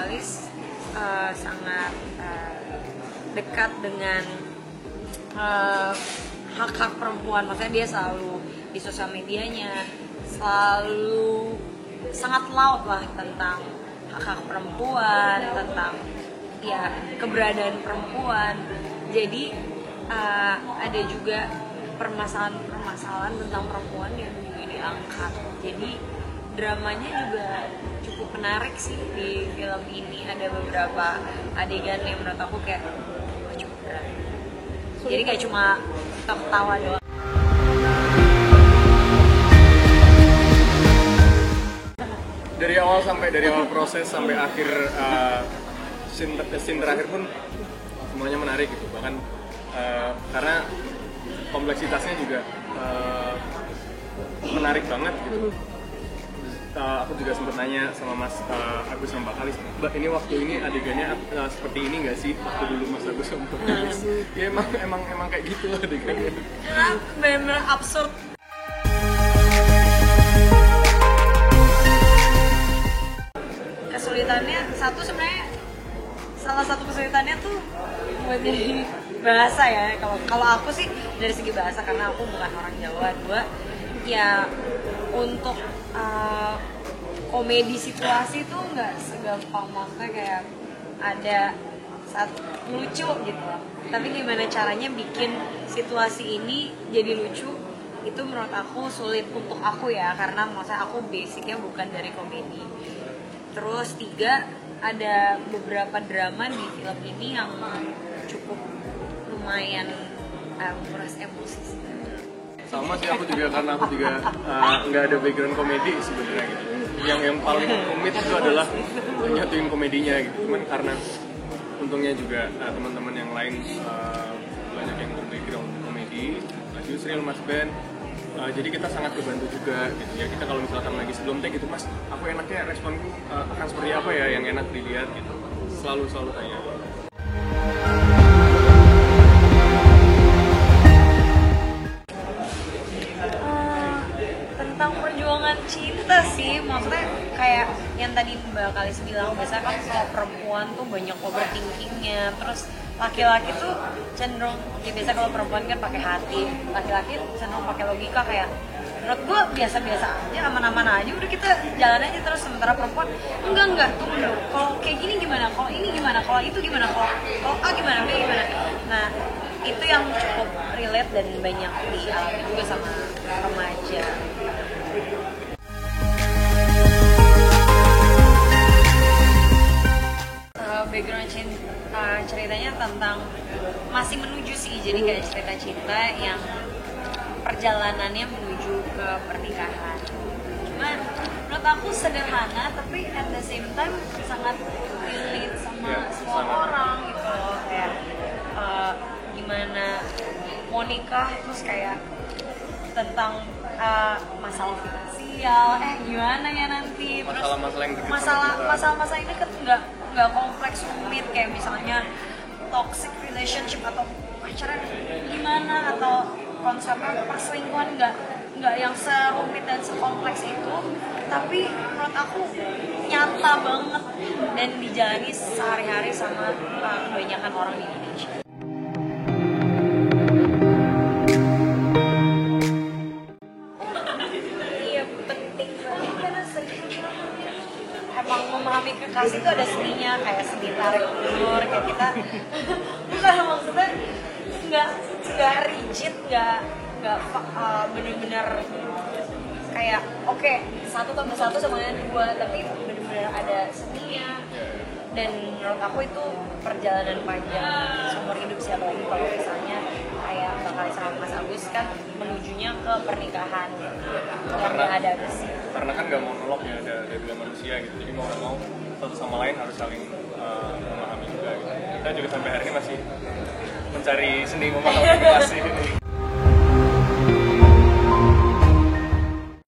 Kalis sangat dekat dengan hak-hak perempuan. Maksudnya dia selalu di sosial medianya selalu sangat loud lah tentang hak-hak perempuan, tentang ya keberadaan perempuan. Jadi ada juga permasalahan tentang perempuan yang juga diangkat. Jadi dramanya juga cukup menarik sih di film ini. Ada beberapa adegan yang menurut aku kayak cukup berat. Jadi kayak cuma ketawa doang. Dari awal proses sampai akhir scene terakhir pun semuanya menarik gitu. Bahkan karena kompleksitasnya juga menarik banget gitu. Aku juga sempat nanya sama Mas Agus sama Mbak Kalis, Mbak ini waktu ini adegannya seperti ini nggak sih waktu dulu Mas Agus sama Mbak Kalis? Ya emang kayak gitu lah adegannya. Bener-bener absurd. Kesulitannya sebenarnya salah satu kesulitannya tuh buat jadi bahasa ya. Kalau aku sih dari segi bahasa, karena aku bukan orang Jawa. Dua ya untuk komedi situasi tuh nggak segampang, maksudnya kayak ada saat lucu gitu. Tapi gimana caranya bikin situasi ini jadi lucu, itu menurut aku sulit untuk aku ya, karena maksudnya aku basicnya bukan dari komedi. Terus 3, ada beberapa drama di film ini yang cukup lumayan menguras emosi sih. Sama sih aku juga, karena aku juga nggak ada background komedi sebenarnya gitu. Yang paling rumit itu adalah nyatuin komedinya gitu. Cuman karena untungnya juga teman-teman yang lain banyak yang berbackground komedi, Mas Yusril, Mas Ben. Jadi kita sangat kebantu juga gitu ya. Kita kalau misalkan lagi sebelum take gitu, Mas, aku enaknya responku akan seperti apa ya yang enak dilihat gitu. Selalu tanya. Tentang perjuangan cinta sih, maksudnya kayak yang tadi Mbak Kalis bilang, biasanya kan kalau perempuan tuh banyak overthinkingnya, terus laki-laki tuh cenderung ya biasa kalau perempuan kan pakai hati, laki-laki cenderung pakai logika. Kayak menurut gue biasa-biasa aja, aman-aman aja, udah kita jalan aja terus. Sementara perempuan enggak tunggu dulu, kalau kayak gini gimana, kalau ini gimana, kalau itu gimana, kalau A gimana, B gimana. Nah itu yang cukup relate dan banyak dialami juga sama remaja. Background ceritanya tentang masih menuju sih, jadi kayak cerita cinta yang perjalanannya menuju ke pernikahan. Cuman menurut aku sederhana, tapi at the same time sangat relate sama semua orang gitu loh. Kayak gimana mau nikah, terus kayak tentang masalah finansial, gimana ya nanti, terus masalah ini kan nggak kompleks rumit kayak misalnya toxic relationship atau pacaran gimana, atau konsepnya perselingkuhan, nggak yang serumit dan sekompleks itu, tapi menurut aku nyata banget dan dijalani sehari-hari sama kebanyakan orang di Indonesia. Emang memahami kekasih itu ada seninya, kayak seni tarik ulur, kayak kita bukan maksudnya nggak rigid, nggak benar-benar kayak oke, 1 tambah 1 sama dengan 2, tapi benar-benar ada seninya. Dan menurut aku itu perjalanan panjang seumur hidup sih, apalagi kalau misalnya kayak bakal sama Mas Agus kan menujunya ke pernikahan yang nggak ada sih. Karena kan nggak mau nolok ya, ada dua manusia gitu, jadi mau nggak mau satu sama lain harus saling memahami juga gitu. Kita juga sampai hari ini masih mencari seni memahami kasih ini.